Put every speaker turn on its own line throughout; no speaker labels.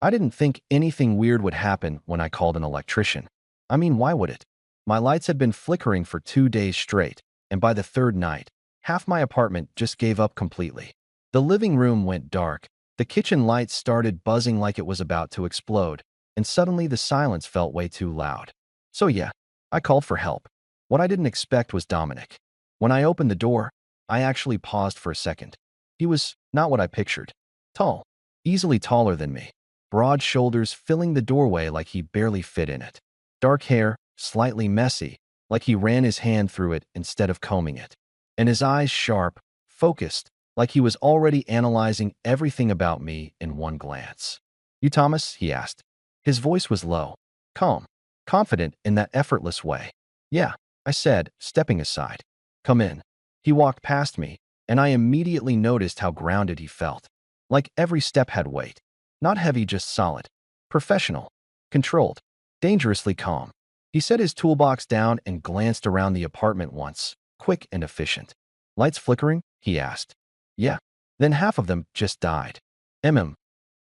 I didn't think anything weird would happen when I called an electrician. I mean, why would it? My lights had been flickering for 2 days straight, and by the third night, half my apartment just gave up completely. The living room went dark, the kitchen lights started buzzing like it was about to explode, and suddenly the silence felt way too loud. So yeah, I called for help. What I didn't expect was Dominic. When I opened the door, I actually paused for a second. He was not what I pictured. Tall, easily taller than me. Broad shoulders filling the doorway like he barely fit in it. Dark hair, slightly messy, like he ran his hand through it instead of combing it. And his eyes sharp, focused, like he was already analyzing everything about me in one glance. "You Thomas?" he asked. His voice was low, calm, confident in that effortless way. "Yeah," I said, stepping aside. "Come in." He walked past me, and I immediately noticed how grounded he felt. Like every step had weight. Not heavy, just solid. Professional. Controlled. Dangerously calm. He set his toolbox down and glanced around the apartment once, quick and efficient. "Lights flickering?" he asked. "Yeah." "Then half of them just died."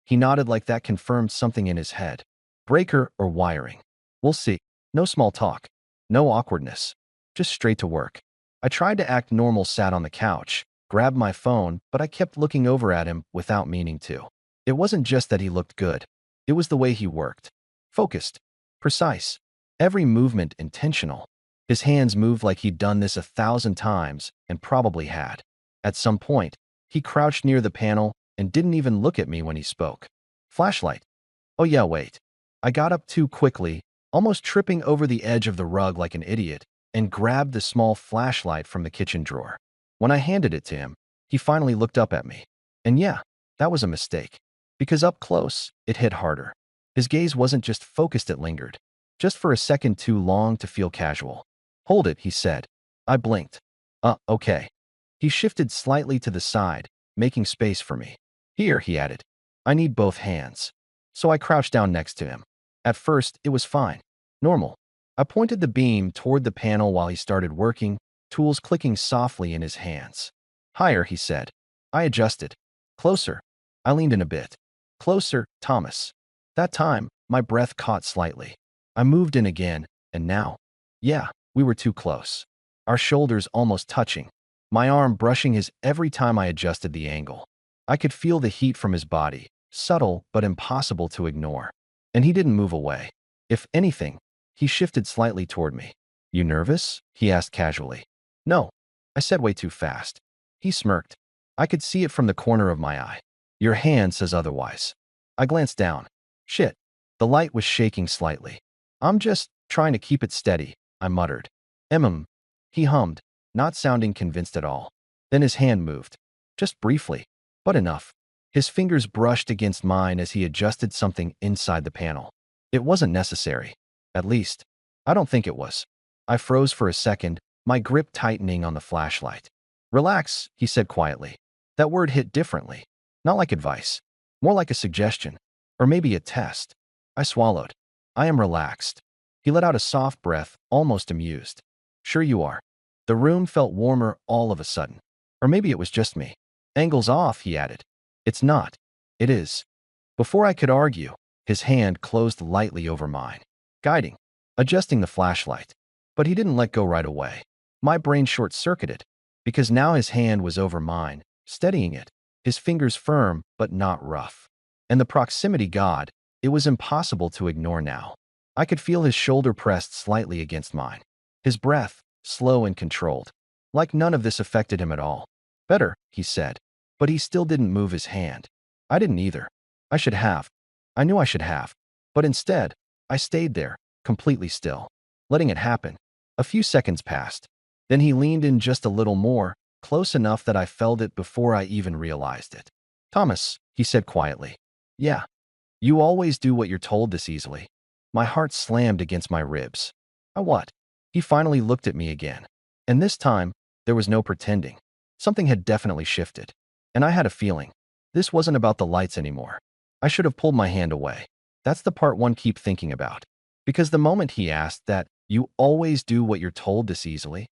He nodded like that confirmed something in his head. "Breaker or wiring? We'll see." No small talk. No awkwardness. Just straight to work. I tried to act normal, sat on the couch, grabbed my phone, but I kept looking over at him without meaning to. It wasn't just that he looked good. It was the way he worked. Focused. Precise. Every movement intentional. His hands moved like he'd done this 1,000 times and probably had. At some point, he crouched near the panel and didn't even look at me when he spoke. "Flashlight." "Oh yeah, wait." I got up too quickly, almost tripping over the edge of the rug like an idiot, and grabbed the small flashlight from the kitchen drawer. When I handed it to him, he finally looked up at me. And yeah, that was a mistake. Because up close, it hit harder. His gaze wasn't just focused, it lingered. Just for a second too long to feel casual. "Hold it," he said. I blinked. Okay." He shifted slightly to the side, making space for me. "Here," he added. "I need both hands." So I crouched down next to him. At first, it was fine. Normal. I pointed the beam toward the panel while he started working, tools clicking softly in his hands. "Higher," he said. I adjusted. "Closer." I leaned in a bit. "Closer, Thomas." That time, my breath caught slightly. I moved in again, and now, yeah, we were too close. Our shoulders almost touching. My arm brushing his every time I adjusted the angle. I could feel the heat from his body, subtle but impossible to ignore. And he didn't move away. If anything, he shifted slightly toward me. "You nervous?" he asked casually. "No." I said way too fast. He smirked. I could see it from the corner of my eye. "Your hand says otherwise." I glanced down. Shit. The light was shaking slightly. "I'm just trying to keep it steady," I muttered. He hummed, not sounding convinced at all. Then his hand moved. Just briefly, but enough. His fingers brushed against mine as he adjusted something inside the panel. It wasn't necessary. At least, I don't think it was. I froze for a second, my grip tightening on the flashlight. "Relax," he said quietly. That word hit differently. Not like advice. More like a suggestion. Or maybe a test. I swallowed. "I am relaxed." He let out a soft breath, almost amused. "Sure you are." The room felt warmer all of a sudden. Or maybe it was just me. "Angle's off," he added. "It's not." "It is." Before I could argue, his hand closed lightly over mine, guiding, adjusting the flashlight. But he didn't let go right away. My brain short-circuited, because now his hand was over mine, steadying it, his fingers firm but not rough. And the proximity, God, it was impossible to ignore now. I could feel his shoulder pressed slightly against mine. His breath, slow and controlled. Like none of this affected him at all. "Better," he said. But he still didn't move his hand. I didn't either. I should have. I knew I should have. But instead, I stayed there, completely still, letting it happen. A few seconds passed. Then he leaned in just a little more, close enough that I felt it before I even realized it. "Thomas," he said quietly. "Yeah. You always do what you're told this easily." My heart slammed against my ribs. "I what?" He finally looked at me again. And this time, there was no pretending. Something had definitely shifted. And I had a feeling. This wasn't about the lights anymore. I should have pulled my hand away. That's the part one keep thinking about. Because the moment he asked that, "You always do what you're told this easily,"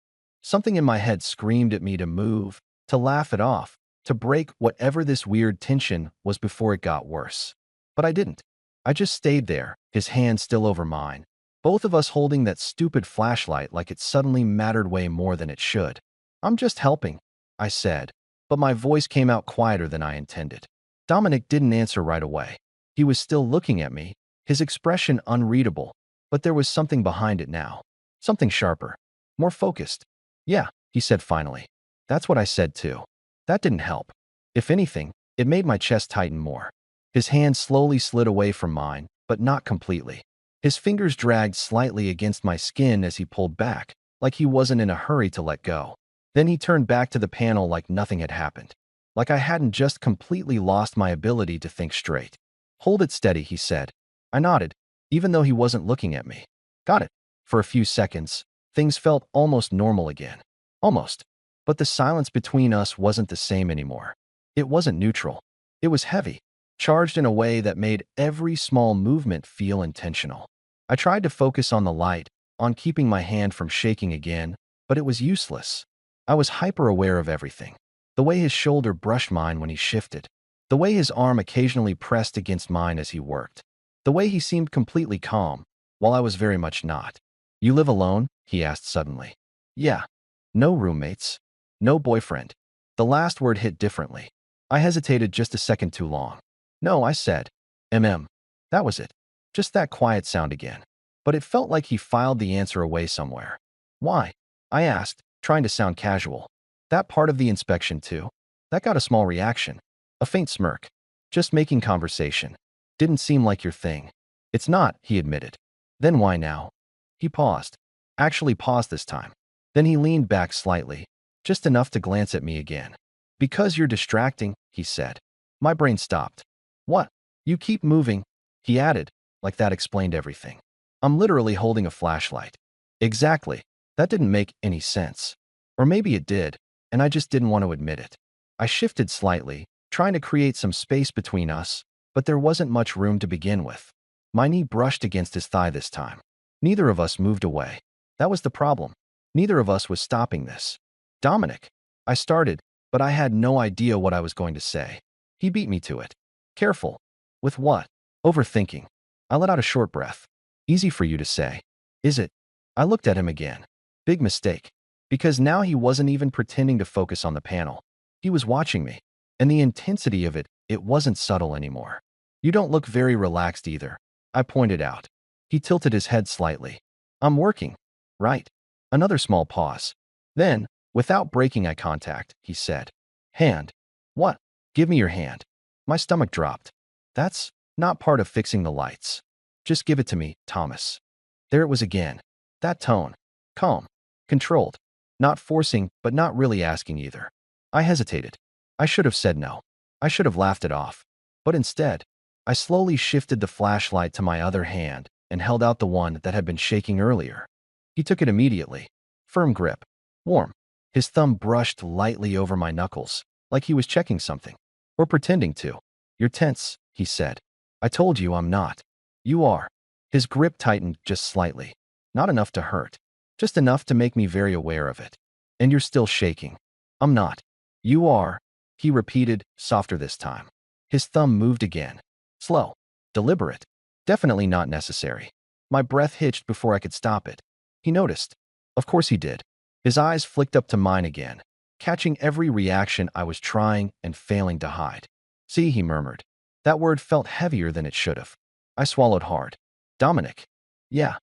something in my head screamed at me to move, to laugh it off, to break whatever this weird tension was before it got worse. But I didn't. I just stayed there, his hand still over mine, both of us holding that stupid flashlight like it suddenly mattered way more than it should. I'm just helping, I said, but my voice came out quieter than I intended. Dominic didn't answer right away. He was still looking at me, his expression unreadable, but there was something behind it now. Something sharper, more focused. Yeah, he said finally. That's what I said too. That didn't help. If anything, it made my chest tighten more. His hand slowly slid away from mine, but not completely. His fingers dragged slightly against my skin as he pulled back, like he wasn't in a hurry to let go. Then he turned back to the panel like nothing had happened. Like I hadn't just completely lost my ability to think straight. Hold it steady, he said. I nodded, even though he wasn't looking at me. Got it. For a few seconds, things felt almost normal again. Almost. But the silence between us wasn't the same anymore. It wasn't neutral. It was heavy, charged in a way that made every small movement feel intentional. I tried to focus on the light, on keeping my hand from shaking again, but it was useless. I was hyper-aware of everything. The way his shoulder brushed mine when he shifted. The way his arm occasionally pressed against mine as he worked. The way he seemed completely calm, while I was very much not. You live alone? He asked suddenly. Yeah. No roommates. No boyfriend. The last word hit differently. I hesitated just a second too long. No, I said. That was it. Just that quiet sound again. But it felt like he filed the answer away somewhere. Why? I asked, trying to sound casual. That part of the inspection too? That got a small reaction. A faint smirk. Just making conversation. Didn't seem like your thing. It's not, he admitted. Then why now? He paused. Actually paused this time. Then he leaned back slightly, just enough to glance at me again. Because you're distracting, he said. My brain stopped. What? You keep moving, he added, like that explained everything. I'm literally holding a flashlight. Exactly. That didn't make any sense. Or maybe it did, and I just didn't want to admit it. I shifted slightly, trying to create some space between us, but there wasn't much room to begin with. My knee brushed against his thigh this time. Neither of us moved away. That was the problem. Neither of us was stopping this. Dominic. I started, but I had no idea what I was going to say. He beat me to it. Careful. With what? Overthinking. I let out a short breath. Easy for you to say. Is it? I looked at him again. Big mistake. Because now he wasn't even pretending to focus on the panel. He was watching me. And the intensity of it, it wasn't subtle anymore. You don't look very relaxed either, I pointed out. He tilted his head slightly. I'm working. Right. Another small pause. Then, without breaking eye contact, he said, Hand. What? Give me your hand. My stomach dropped. That's not part of fixing the lights. Just give it to me, Thomas. There it was again. That tone. Calm. Controlled. Not forcing, but not really asking either. I hesitated. I should have said no. I should have laughed it off. But instead, I slowly shifted the flashlight to my other hand and held out the one that had been shaking earlier. He took it immediately. Firm grip. Warm. His thumb brushed lightly over my knuckles, like he was checking something. Or pretending to. You're tense, he said. I told you I'm not. You are. His grip tightened just slightly. Not enough to hurt. Just enough to make me very aware of it. And you're still shaking. I'm not. You are, he repeated, softer this time. His thumb moved again. Slow. Deliberate. Definitely not necessary. My breath hitched before I could stop it. He noticed. Of course he did. His eyes flicked up to mine again, catching every reaction I was trying and failing to hide. See, he murmured. That word felt heavier than it should have. I swallowed hard. Dominic. Yeah.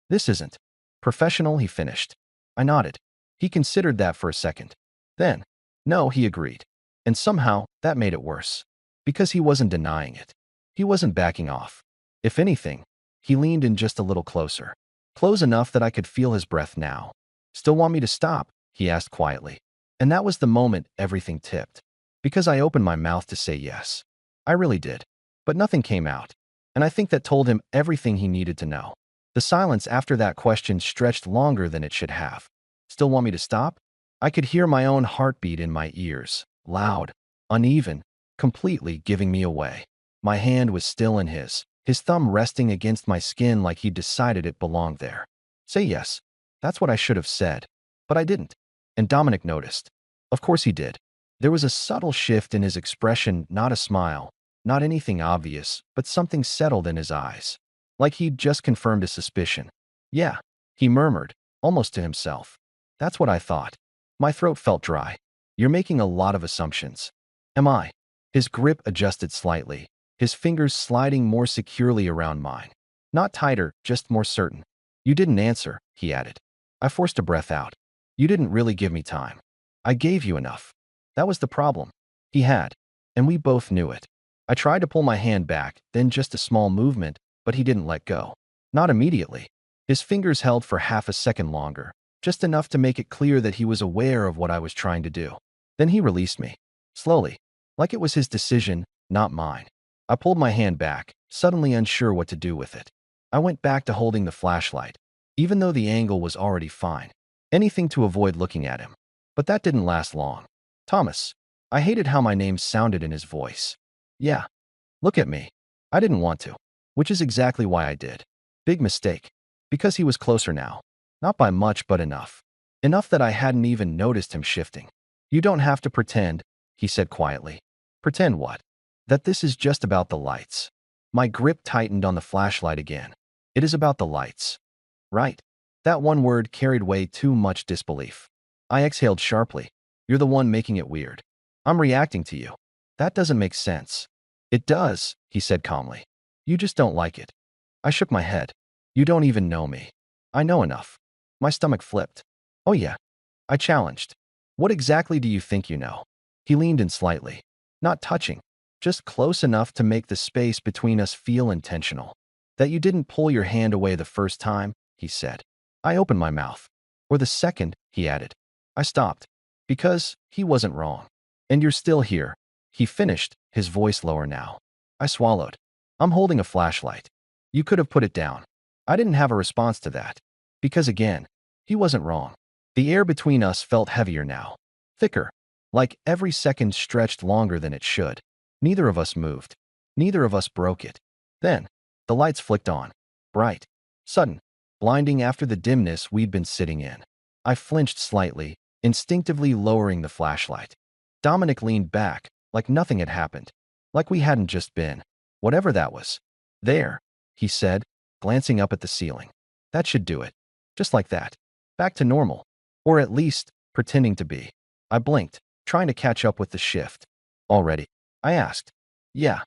This isn't professional, he finished. I nodded. He considered that for a second. Then, no, he agreed. And somehow, that made it worse. Because he wasn't denying it. He wasn't backing off. If anything, he leaned in just a little closer. Close enough that I could feel his breath now. Still want me to stop? He asked quietly. And that was the moment everything tipped. Because I opened my mouth to say yes. I really did. But nothing came out. And I think that told him everything he needed to know. The silence after that question stretched longer than it should have. Still want me to stop? I could hear my own heartbeat in my ears, loud, uneven, completely giving me away. My hand was still in his thumb resting against my skin like he'd decided it belonged there. Say yes. That's what I should have said. But I didn't. And Dominic noticed. Of course he did. There was a subtle shift in his expression, not a smile, Not anything obvious, but something settled in his eyes. Like he'd just confirmed a suspicion. Yeah, he murmured, almost to himself. That's what I thought. My throat felt dry. You're making a lot of assumptions. Am I? His grip adjusted slightly, his fingers sliding more securely around mine. Not tighter, just more certain. You didn't answer, he added. I forced a breath out. You didn't really give me time. I gave you enough. That was the problem. He had. And we both knew it. I tried to pull my hand back, then just a small movement, but he didn't let go. Not immediately. His fingers held for half a second longer, just enough to make it clear that he was aware of what I was trying to do. Then he released me. Slowly. Like it was his decision, not mine. I pulled my hand back, suddenly unsure what to do with it. I went back to holding the flashlight, even though the angle was already fine. Anything to avoid looking at him. But that didn't last long. Thomas. I hated how my name sounded in his voice. Yeah. Look at me. I didn't want to. Which is exactly why I did. Big mistake. Because he was closer now. Not by much, but enough. Enough that I hadn't even noticed him shifting. You don't have to pretend, he said quietly. Pretend what? That this is just about the lights. My grip tightened on the flashlight again. It is about the lights. Right. That one word carried way too much disbelief. I exhaled sharply. You're the one making it weird. I'm reacting to you. That doesn't make sense. It does, he said calmly. You just don't like it. I shook my head. You don't even know me. I know enough. My stomach flipped. Oh yeah. I challenged. What exactly do you think you know? He leaned in slightly. Not touching. Just close enough to make the space between us feel intentional. That you didn't pull your hand away the first time, he said. I opened my mouth. Or the second, he added. I stopped. Because he wasn't wrong. And you're still here. He finished, his voice lower now. I swallowed. I'm holding a flashlight. You could have put it down. I didn't have a response to that. Because again, he wasn't wrong. The air between us felt heavier now. Thicker. Like every second stretched longer than it should. Neither of us moved. Neither of us broke it. Then, the lights flicked on. Bright. Sudden. Blinding after the dimness we'd been sitting in. I flinched slightly, instinctively lowering the flashlight. Dominic leaned back, like nothing had happened. Like we hadn't just been. Whatever that was. There, he said, glancing up at the ceiling. That should do it. Just like that. Back to normal. Or at least, pretending to be. I blinked, trying to catch up with the shift. Already? I asked. Yeah.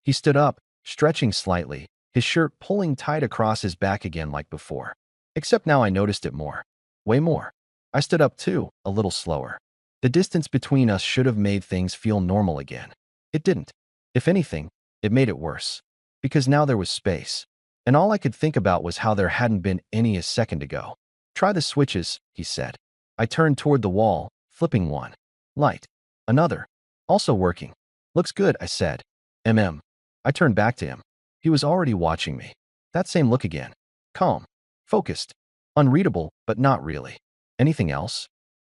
He stood up, stretching slightly, his shirt pulling tight across his back again like before. Except now I noticed it more. Way more. I stood up too, a little slower. The distance between us should have made things feel normal again. It didn't. If anything, it made it worse. Because now there was space. And all I could think about was how there hadn't been any a second ago. Try the switches, he said. I turned toward the wall, flipping one. Light. Another. Also working. Looks good, I said. I turned back to him. He was already watching me. That same look again. Calm. Focused. Unreadable, but not really. Anything else?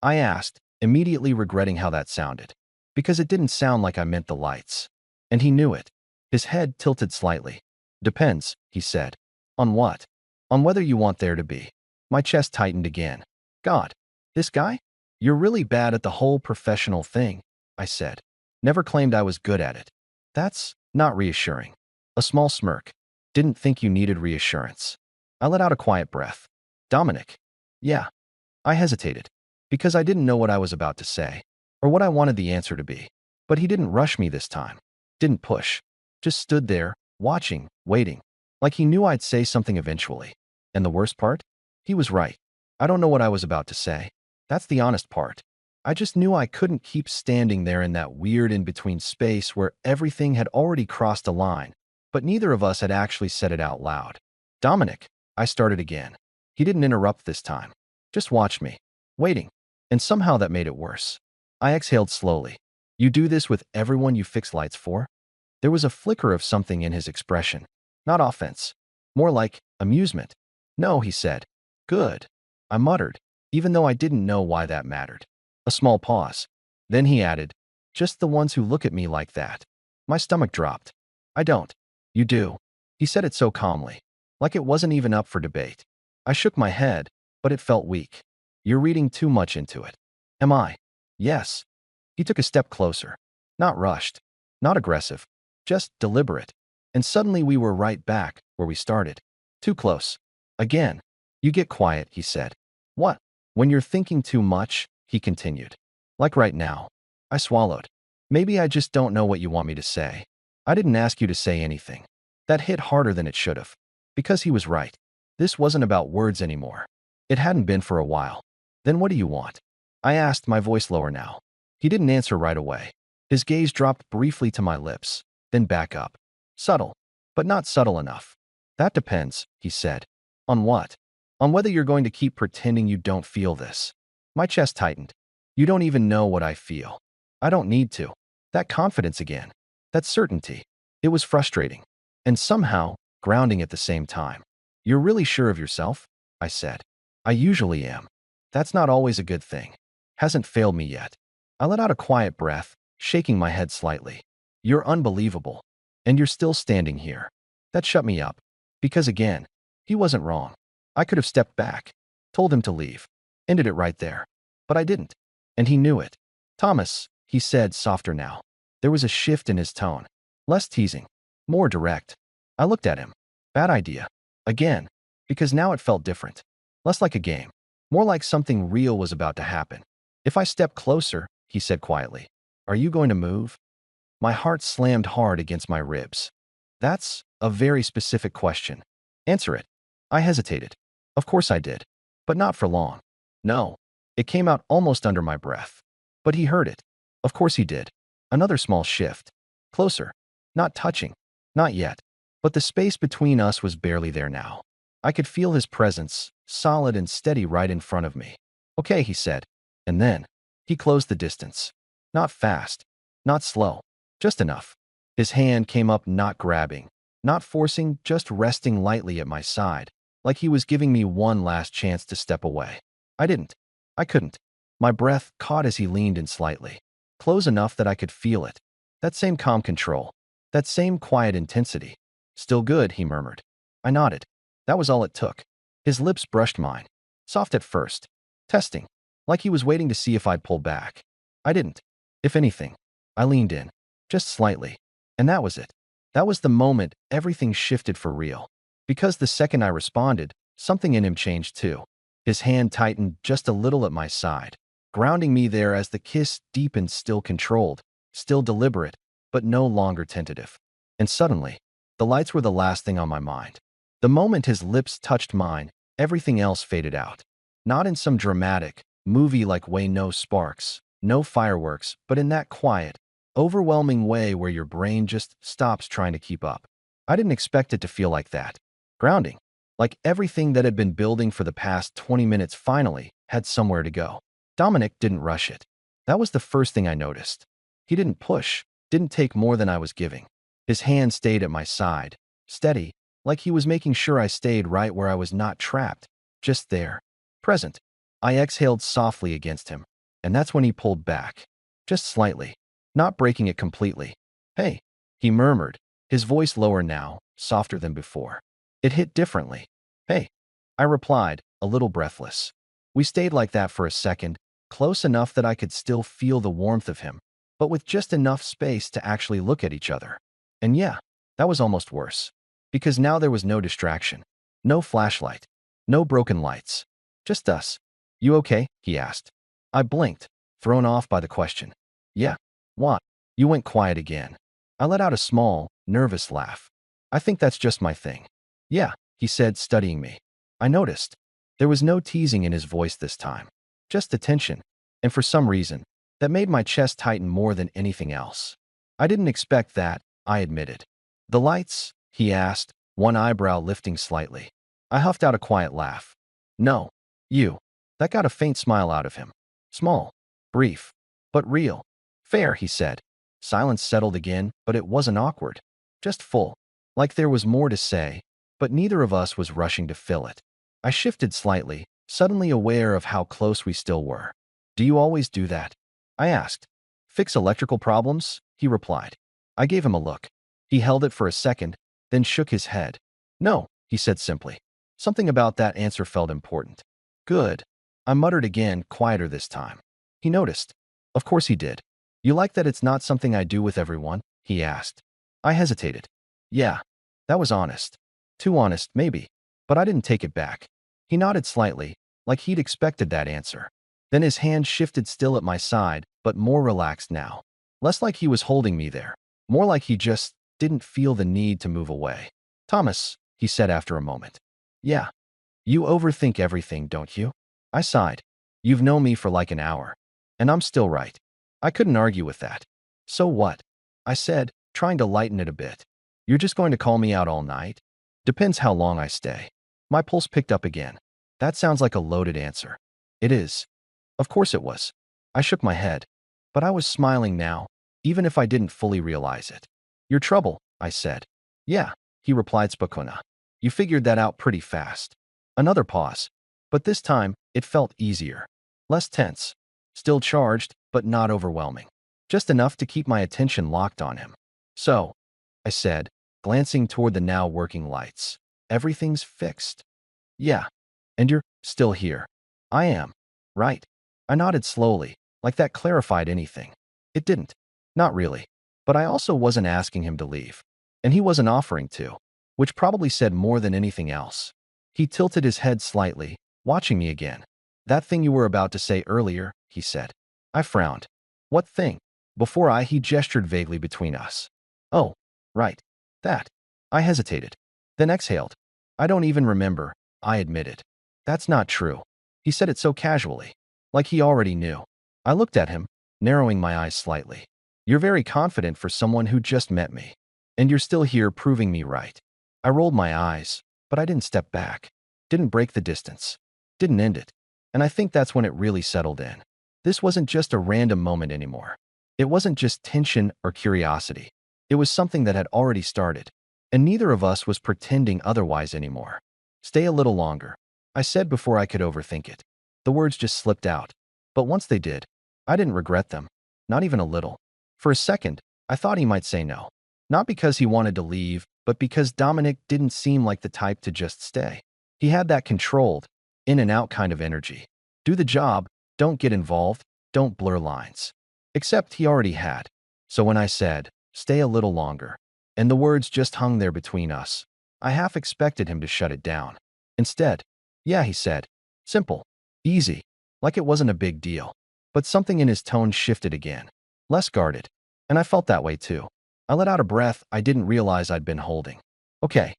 I asked, immediately regretting how that sounded. Because it didn't sound like I meant the lights. And he knew it. His head tilted slightly. Depends, he said. On what? On whether you want there to be. My chest tightened again. God. This guy? You're really bad at the whole professional thing, I said. Never claimed I was good at it. That's not reassuring. A small smirk. Didn't think you needed reassurance. I let out a quiet breath. Dominic. Yeah. I hesitated. Because I didn't know what I was about to say. Or what I wanted the answer to be. But he didn't rush me this time. Didn't push. Just stood there, watching, waiting. Like he knew I'd say something eventually. And the worst part? He was right. I don't know what I was about to say. That's the honest part. I just knew I couldn't keep standing there in that weird in-between space where everything had already crossed a line, but neither of us had actually said it out loud. Dominic, I started again. He didn't interrupt this time. Just watched me, waiting, and somehow that made it worse. I exhaled slowly. You do this with everyone you fix lights for? There was a flicker of something in his expression. Not offense. More like amusement. No, he said. Good. I muttered, even though I didn't know why that mattered. A small pause. Then he added, just the ones who look at me like that. My stomach dropped. I don't. You do. He said it so calmly, like it wasn't even up for debate. I shook my head, but it felt weak. You're reading too much into it. Am I? Yes. He took a step closer. Not rushed. Not aggressive. just deliberate. And suddenly we were right back where we started. Too close. Again. You get quiet, he said. What? When you're thinking too much, he continued. Like right now. I swallowed. Maybe I just don't know what you want me to say. I didn't ask you to say anything. That hit harder than it should have. Because he was right. This wasn't about words anymore. It hadn't been for a while. Then what do you want? I asked, my voice lower now. He didn't answer right away. His gaze dropped briefly to my lips, then back up. Subtle, but not subtle enough. That depends, he said. On what? On whether you're going to keep pretending you don't feel this. My chest tightened. You don't even know what I feel. I don't need to. That confidence again. That certainty. It was frustrating. And somehow, grounding at the same time. You're really sure of yourself? I said. I usually am. That's not always a good thing. Hasn't failed me yet. I let out a quiet breath, shaking my head slightly. You're unbelievable. And you're still standing here. That shut me up. Because again, he wasn't wrong. I could have stepped back, told him to leave, ended it right there. But I didn't. And he knew it. Thomas, he said, softer now. There was a shift in his tone. Less teasing. More direct. I looked at him. Bad idea. Again. Because now it felt different. Less like a game. More like something real was about to happen. If I step closer, he said quietly. Are you going to move? My heart slammed hard against my ribs. That's a very specific question. Answer it. I hesitated. Of course I did. But not for long. No. It came out almost under my breath. But he heard it. Of course he did. Another small shift. Closer. Not touching. Not yet. But the space between us was barely there now. I could feel his presence, solid and steady right in front of me. Okay, he said. And then, he closed the distance. Not fast. Not slow. Just enough. His hand came up, not grabbing, not forcing, just resting lightly at my side, like he was giving me one last chance to step away. I didn't. I couldn't. My breath caught as he leaned in slightly. Close enough that I could feel it. That same calm control. That same quiet intensity. Still good, he murmured. I nodded. That was all it took. His lips brushed mine. Soft at first. Testing. Like he was waiting to see if I'd pull back. I didn't. If anything, I leaned in. Just slightly. And that was it. That was the moment everything shifted for real. Because the second I responded, something in him changed too. His hand tightened just a little at my side, grounding me there as the kiss deepened, still controlled, still deliberate, but no longer tentative. And suddenly, the lights were the last thing on my mind. The moment his lips touched mine, everything else faded out. Not in some dramatic, movie-like way, no sparks, no fireworks, but in that quiet, overwhelming way where your brain just stops trying to keep up. I didn't expect it to feel like that. Grounding. Like everything that had been building for the past 20 minutes finally had somewhere to go. Dominic didn't rush it. That was the first thing I noticed. He didn't push, didn't take more than I was giving. His hand stayed at my side, steady, like he was making sure I stayed right where I was, not trapped, just there, present. I exhaled softly against him, and that's when he pulled back. Just slightly, not breaking it completely. Hey, he murmured, his voice lower now, softer than before. It hit differently. Hey, I replied, a little breathless. We stayed like that for a second, close enough that I could still feel the warmth of him, but with just enough space to actually look at each other. And yeah, that was almost worse. Because now there was no distraction. No flashlight. No broken lights. Just us. You okay? He asked. I blinked, thrown off by the question. Yeah. What? You went quiet again. I let out a small, nervous laugh. I think that's just my thing. Yeah, he said, studying me. I noticed. There was no teasing in his voice this time. Just attention. And for some reason, that made my chest tighten more than anything else. I didn't expect that, I admitted. The lights? He asked, one eyebrow lifting slightly. I huffed out a quiet laugh. No. You. That got a faint smile out of him. Small. Brief. But real. Fair, he said. Silence settled again, but it wasn't awkward. Just full. Like there was more to say, but neither of us was rushing to fill it. I shifted slightly, suddenly aware of how close we still were. Do you always do that? I asked. Fix electrical problems? He replied. I gave him a look. He held it for a second, then shook his head. No, he said simply. Something about that answer felt important. Good. I muttered again, quieter this time. He noticed. Of course he did. You like that it's not something I do with everyone? He asked. I hesitated. Yeah, that was honest. Too honest, maybe. But I didn't take it back. He nodded slightly, like he'd expected that answer. Then his hand shifted still at my side, but more relaxed now. Less like he was holding me there. More like he just didn't feel the need to move away. Thomas, he said after a moment. Yeah. You overthink everything, don't you? I sighed. You've known me for like an hour. And I'm still right. I couldn't argue with that. So what? I said, trying to lighten it a bit. You're just going to call me out all night? Depends how long I stay. My pulse picked up again. That sounds like a loaded answer. It is. Of course it was. I shook my head. But I was smiling now, even if I didn't fully realize it. Your trouble, I said. Yeah, he replied spokojna. You figured that out pretty fast. Another pause. But this time, it felt easier. Less tense. Still charged, but not overwhelming. Just enough to keep my attention locked on him. So, I said, glancing toward the now working lights. Everything's fixed. Yeah. And you're still here. I am. Right. I nodded slowly, like that clarified anything. It didn't. Not really. But I also wasn't asking him to leave. And he wasn't offering to, which probably said more than anything else. He tilted his head slightly, watching me again. That thing you were about to say earlier, he said. I frowned. What thing? He gestured vaguely between us. Oh, right. That. I hesitated. Then exhaled. I don't even remember, I admitted. That's not true. He said it so casually. Like he already knew. I looked at him, narrowing my eyes slightly. You're very confident for someone who just met me. And you're still here proving me right. I rolled my eyes, but I didn't step back. Didn't break the distance. Didn't end it. And I think that's when it really settled in. This wasn't just a random moment anymore. It wasn't just tension or curiosity. It was something that had already started. And neither of us was pretending otherwise anymore. Stay a little longer, I said before I could overthink it. The words just slipped out. But once they did, I didn't regret them. Not even a little. For a second, I thought he might say no. Not because he wanted to leave, but because Dominic didn't seem like the type to just stay. He had that controlled, in and out kind of energy. Do the job, don't get involved, don't blur lines. Except he already had. So when I said, stay a little longer, and the words just hung there between us, I half expected him to shut it down. Instead, yeah, he said. Simple. Easy. Like it wasn't a big deal. But something in his tone shifted again. Less guarded. And I felt that way too. I let out a breath I didn't realize I'd been holding. Okay.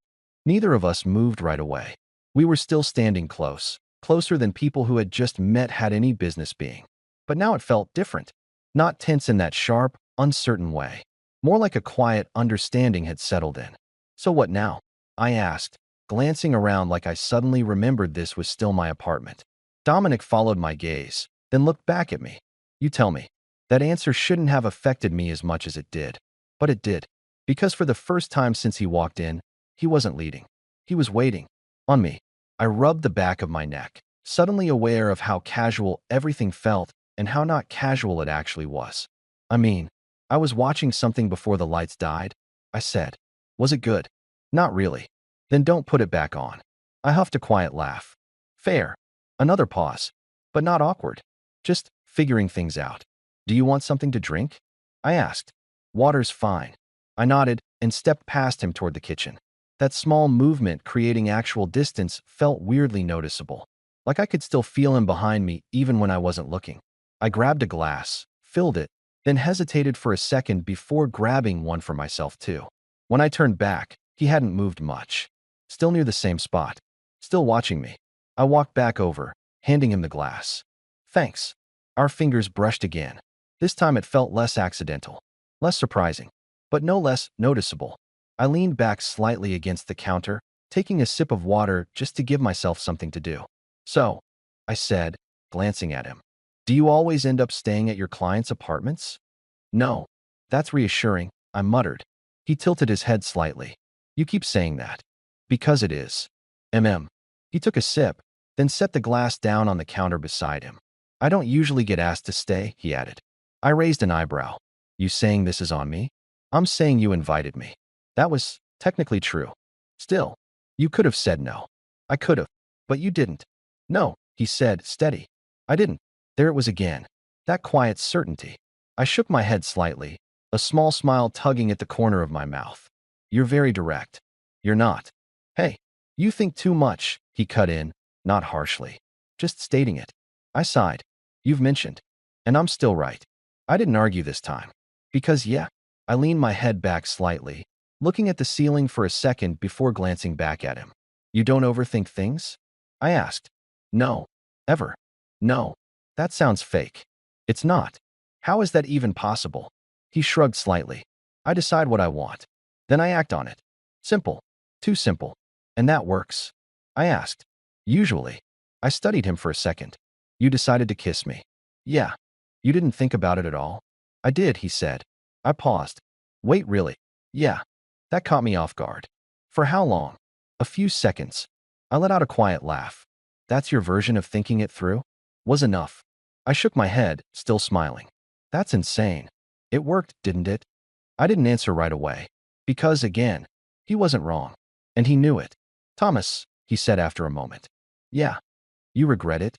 Neither of us moved right away. We were still standing close. Closer than people who had just met had any business being. But now it felt different. Not tense in that sharp, uncertain way. More like a quiet understanding had settled in. So what now? I asked, glancing around like I suddenly remembered this was still my apartment. Dominic followed my gaze, then looked back at me. You tell me. That answer shouldn't have affected me as much as it did. But it did. Because for the first time since he walked in, he wasn't leading. He was waiting. On me. I rubbed the back of my neck, suddenly aware of how casual everything felt and how not casual it actually was. I mean, I was watching something before the lights died, I said. Was it good? Not really. Then don't put it back on. I huffed a quiet laugh. Fair. Another pause. But not awkward. Just figuring things out. Do you want something to drink? I asked. Water's fine. I nodded and stepped past him toward the kitchen. That small movement creating actual distance felt weirdly noticeable. Like I could still feel him behind me even when I wasn't looking. I grabbed a glass, filled it, then hesitated for a second before grabbing one for myself too. When I turned back, he hadn't moved much. Still near the same spot. Still watching me. I walked back over, handing him the glass. Thanks. Our fingers brushed again. This time it felt less accidental. Less surprising. But no less noticeable. I leaned back slightly against the counter, taking a sip of water just to give myself something to do. So, I said, glancing at him. Do you always end up staying at your clients' apartments? No. That's reassuring, I muttered. He tilted his head slightly. You keep saying that. Because it is. He took a sip, then set the glass down on the counter beside him. I don't usually get asked to stay, he added. I raised an eyebrow. You saying this is on me? I'm saying you invited me. That was technically true. Still, you could have said no. I could have. But you didn't. No, he said, steady. I didn't. There it was again. That quiet certainty. I shook my head slightly, a small smile tugging at the corner of my mouth. You're very direct. You're not. Hey, you think too much, he cut in, not harshly. Just stating it. I sighed. You've mentioned. And I'm still right. I didn't argue this time. Because yeah, I leaned my head back slightly, looking at the ceiling for a second before glancing back at him. You don't overthink things? I asked. No. Ever. No. That sounds fake. It's not. How is that even possible? He shrugged slightly. I decide what I want. Then I act on it. Simple. Too simple. And that works. I asked. Usually. I studied him for a second. You decided to kiss me. Yeah. You didn't think about it at all? I did, he said. I paused. Wait, really? Yeah. That caught me off guard. For how long? A few seconds. I let out a quiet laugh. That's your version of thinking it through? Was enough. I shook my head, still smiling. That's insane. It worked, didn't it? I didn't answer right away. Because, again, he wasn't wrong. And he knew it. Thomas, he said after a moment. Yeah. You regret it?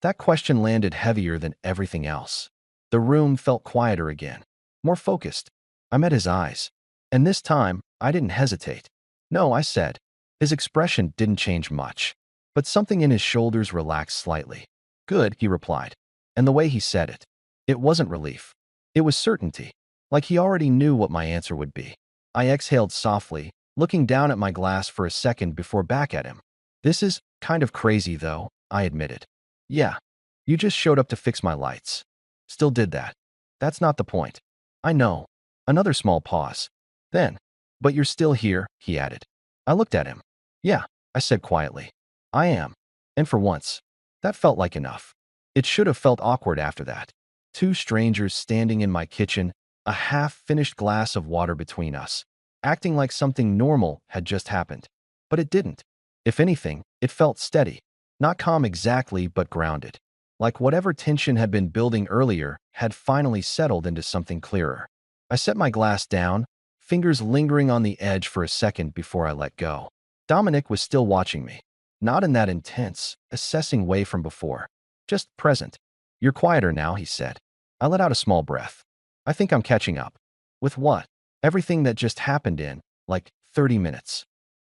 That question landed heavier than everything else. The room felt quieter again. More focused. I met his eyes. And this time, I didn't hesitate. No, I said. His expression didn't change much. But something in his shoulders relaxed slightly. Good, he replied. And the way he said it. It wasn't relief. It was certainty. Like he already knew what my answer would be. I exhaled softly, looking down at my glass for a second before back at him. This is kind of crazy, though, I admitted. Yeah. You just showed up to fix my lights. Still did that. That's not the point. I know. Another small pause. Then, but you're still here, he added. I looked at him. Yeah, I said quietly. I am. And for once, that felt like enough. It should have felt awkward after that. Two strangers standing in my kitchen, a half-finished glass of water between us, acting like something normal had just happened. But it didn't. If anything, it felt steady. Not calm exactly, but grounded. Like whatever tension had been building earlier had finally settled into something clearer. I set my glass down, fingers lingering on the edge for a second before I let go. Dominic was still watching me. Not in that intense, assessing way from before. Just present. You're quieter now, he said. I let out a small breath. I think I'm catching up. With what? Everything that just happened in, like, 30 minutes.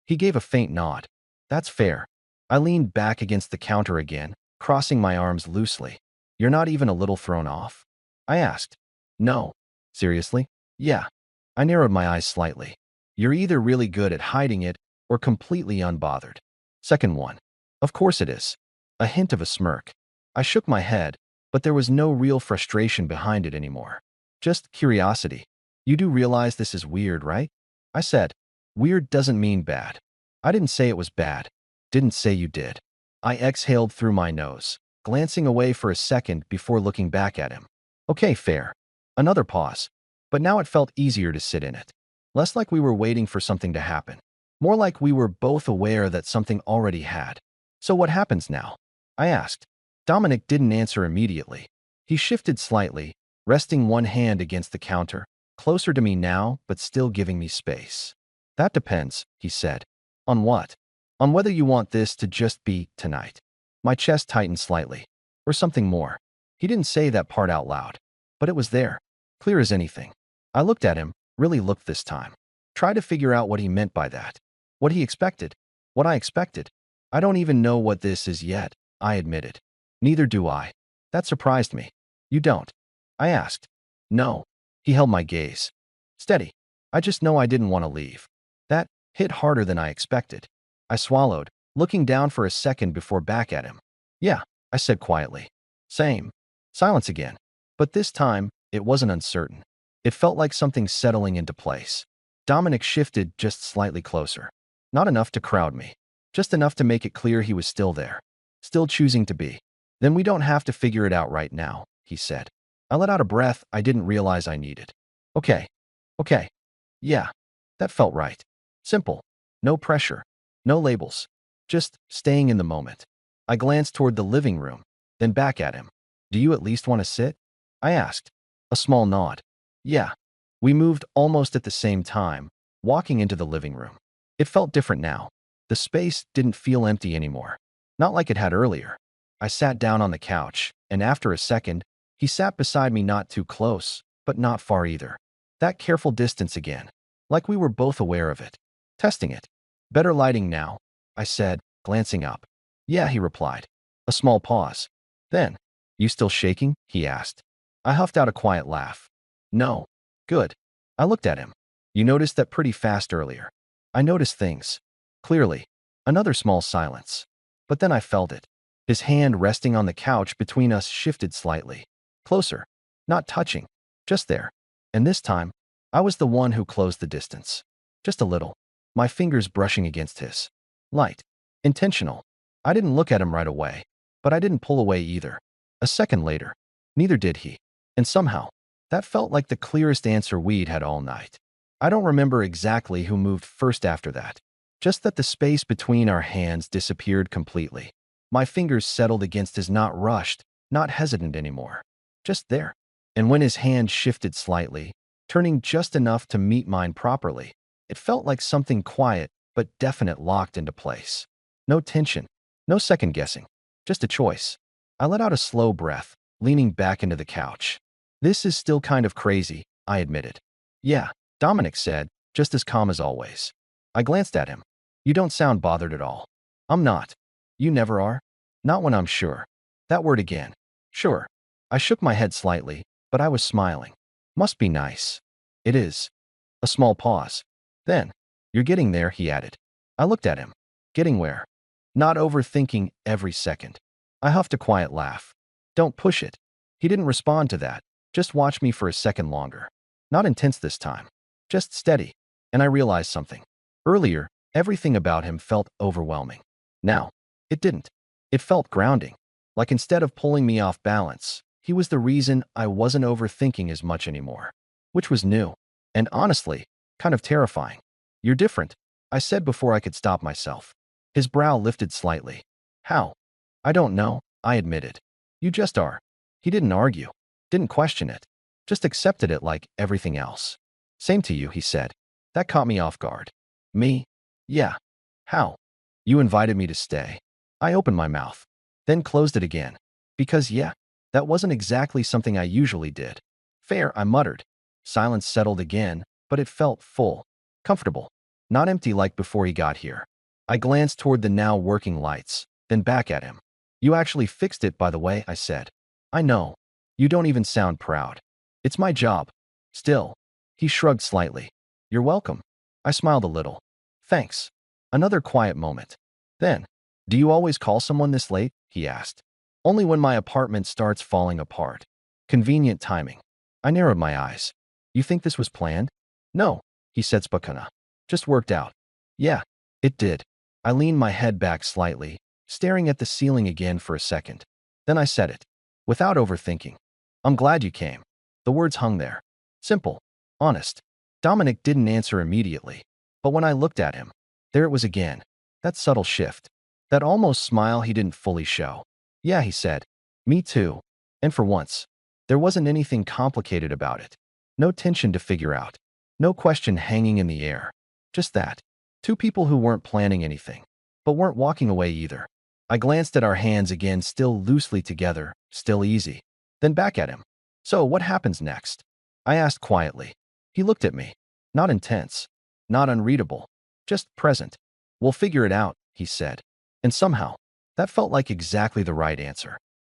He gave a faint nod. That's fair. I leaned back against the counter again, crossing my arms loosely. You're not even a little thrown off? I asked. No. Seriously? Yeah. I narrowed my eyes slightly. You're either really good at hiding it or completely unbothered. Second one. Of course it is. A hint of a smirk. I shook my head, but there was no real frustration behind it anymore. Just curiosity. You do realize this is weird, right? I said. Weird doesn't mean bad. I didn't say it was bad. Didn't say you did. I exhaled through my nose, glancing away for a second before looking back at him. Okay, fair. Another pause. But now it felt easier to sit in it. Less like we were waiting for something to happen. More like we were both aware that something already had. So what happens now? I asked. Dominic didn't answer immediately. He shifted slightly, resting one hand against the counter, closer to me now, but still giving me space. That depends, he said. On what? On whether you want this to just be tonight. My chest tightened slightly. Or something more. He didn't say that part out loud. But it was there. Clear as anything. I looked at him, really looked this time. Tried to figure out what he meant by that. What he expected. What I expected. I don't even know what this is yet, I admitted. Neither do I. That surprised me. You don't? I asked. No. He held my gaze. Steady. I just know I didn't want to leave. That hit harder than I expected. I swallowed, looking down for a second before back at him. Yeah, I said quietly. Same. Silence again. But this time, it wasn't uncertain. It felt like something settling into place. Dominic shifted just slightly closer. Not enough to crowd me. Just enough to make it clear he was still there. Still choosing to be. Then we don't have to figure it out right now, he said. I let out a breath I didn't realize I needed. Okay. Okay. Yeah. That felt right. Simple. No pressure. No labels. Just staying in the moment. I glanced toward the living room, then back at him. Do you at least want to sit? I asked. A small nod. Yeah. We moved almost at the same time, walking into the living room. It felt different now. The space didn't feel empty anymore. Not like it had earlier. I sat down on the couch, and after a second, he sat beside me not too close, but not far either. That careful distance again, like we were both aware of it. Testing it. Better lighting now, I said, glancing up. Yeah, he replied. A small pause. Then, you still shaking? He asked. I huffed out a quiet laugh. No. Good. I looked at him. You noticed that pretty fast earlier. I noticed things. Clearly. Another small silence. But then I felt it. His hand resting on the couch between us shifted slightly. Closer. Not touching. Just there. And this time, I was the one who closed the distance. Just a little. My fingers brushing against his. Light. Intentional. I didn't look at him right away. But I didn't pull away either. A second later. Neither did he. And somehow, that felt like the clearest answer we'd had all night. I don't remember exactly who moved first after that. Just that the space between our hands disappeared completely. My fingers settled against his, not rushed, not hesitant anymore. Just there. And when his hand shifted slightly, turning just enough to meet mine properly, it felt like something quiet but definite locked into place. No tension, no second guessing, just a choice. I let out a slow breath, leaning back into the couch. This is still kind of crazy, I admitted. Yeah, Dominic said, just as calm as always. I glanced at him. You don't sound bothered at all. I'm not. You never are? Not when I'm sure. That word again. Sure. I shook my head slightly, but I was smiling. Must be nice. It is. A small pause. Then, you're getting there, he added. I looked at him. Getting where? Not overthinking every second. I huffed a quiet laugh. Don't push it. He didn't respond to that. Just watch me for a second longer. Not intense this time. Just steady. And I realized something. Earlier, everything about him felt overwhelming. Now, it didn't. It felt grounding. Like instead of pulling me off balance, he was the reason I wasn't overthinking as much anymore. Which was new. And honestly, kind of terrifying. You're different, I said before I could stop myself. His brow lifted slightly. How? I don't know, I admitted. You just are. He didn't argue. Didn't question it. Just accepted it like everything else. Same to you, he said. That caught me off guard. Me? Yeah. How? You invited me to stay. I opened my mouth, then closed it again. Because yeah, that wasn't exactly something I usually did. Fair, I muttered. Silence settled again, but it felt full. Comfortable. Not empty like before he got here. I glanced toward the now working lights, then back at him. You actually fixed it, by the way, I said. I know. You don't even sound proud. It's my job. Still. He shrugged slightly. You're welcome. I smiled a little. Thanks. Another quiet moment. Then, do you always call someone this late? He asked. Only when my apartment starts falling apart. Convenient timing. I narrowed my eyes. You think this was planned? No, he said spokana. Just worked out. Yeah, it did. I leaned my head back slightly, staring at the ceiling again for a second. Then I said it. Without overthinking. I'm glad you came. The words hung there. Simple. Honest. Dominic didn't answer immediately. But when I looked at him, there it was again. That subtle shift. That almost smile he didn't fully show. Yeah, he said. Me too. And for once, there wasn't anything complicated about it. No tension to figure out. No question hanging in the air. Just that. Two people who weren't planning anything, but weren't walking away either. I glanced at our hands again, still loosely together, still easy. Then back at him. So what happens next? I asked quietly. He looked at me. Not intense. Not unreadable. Just present. We'll figure it out, he said. And somehow, that felt like exactly the right answer.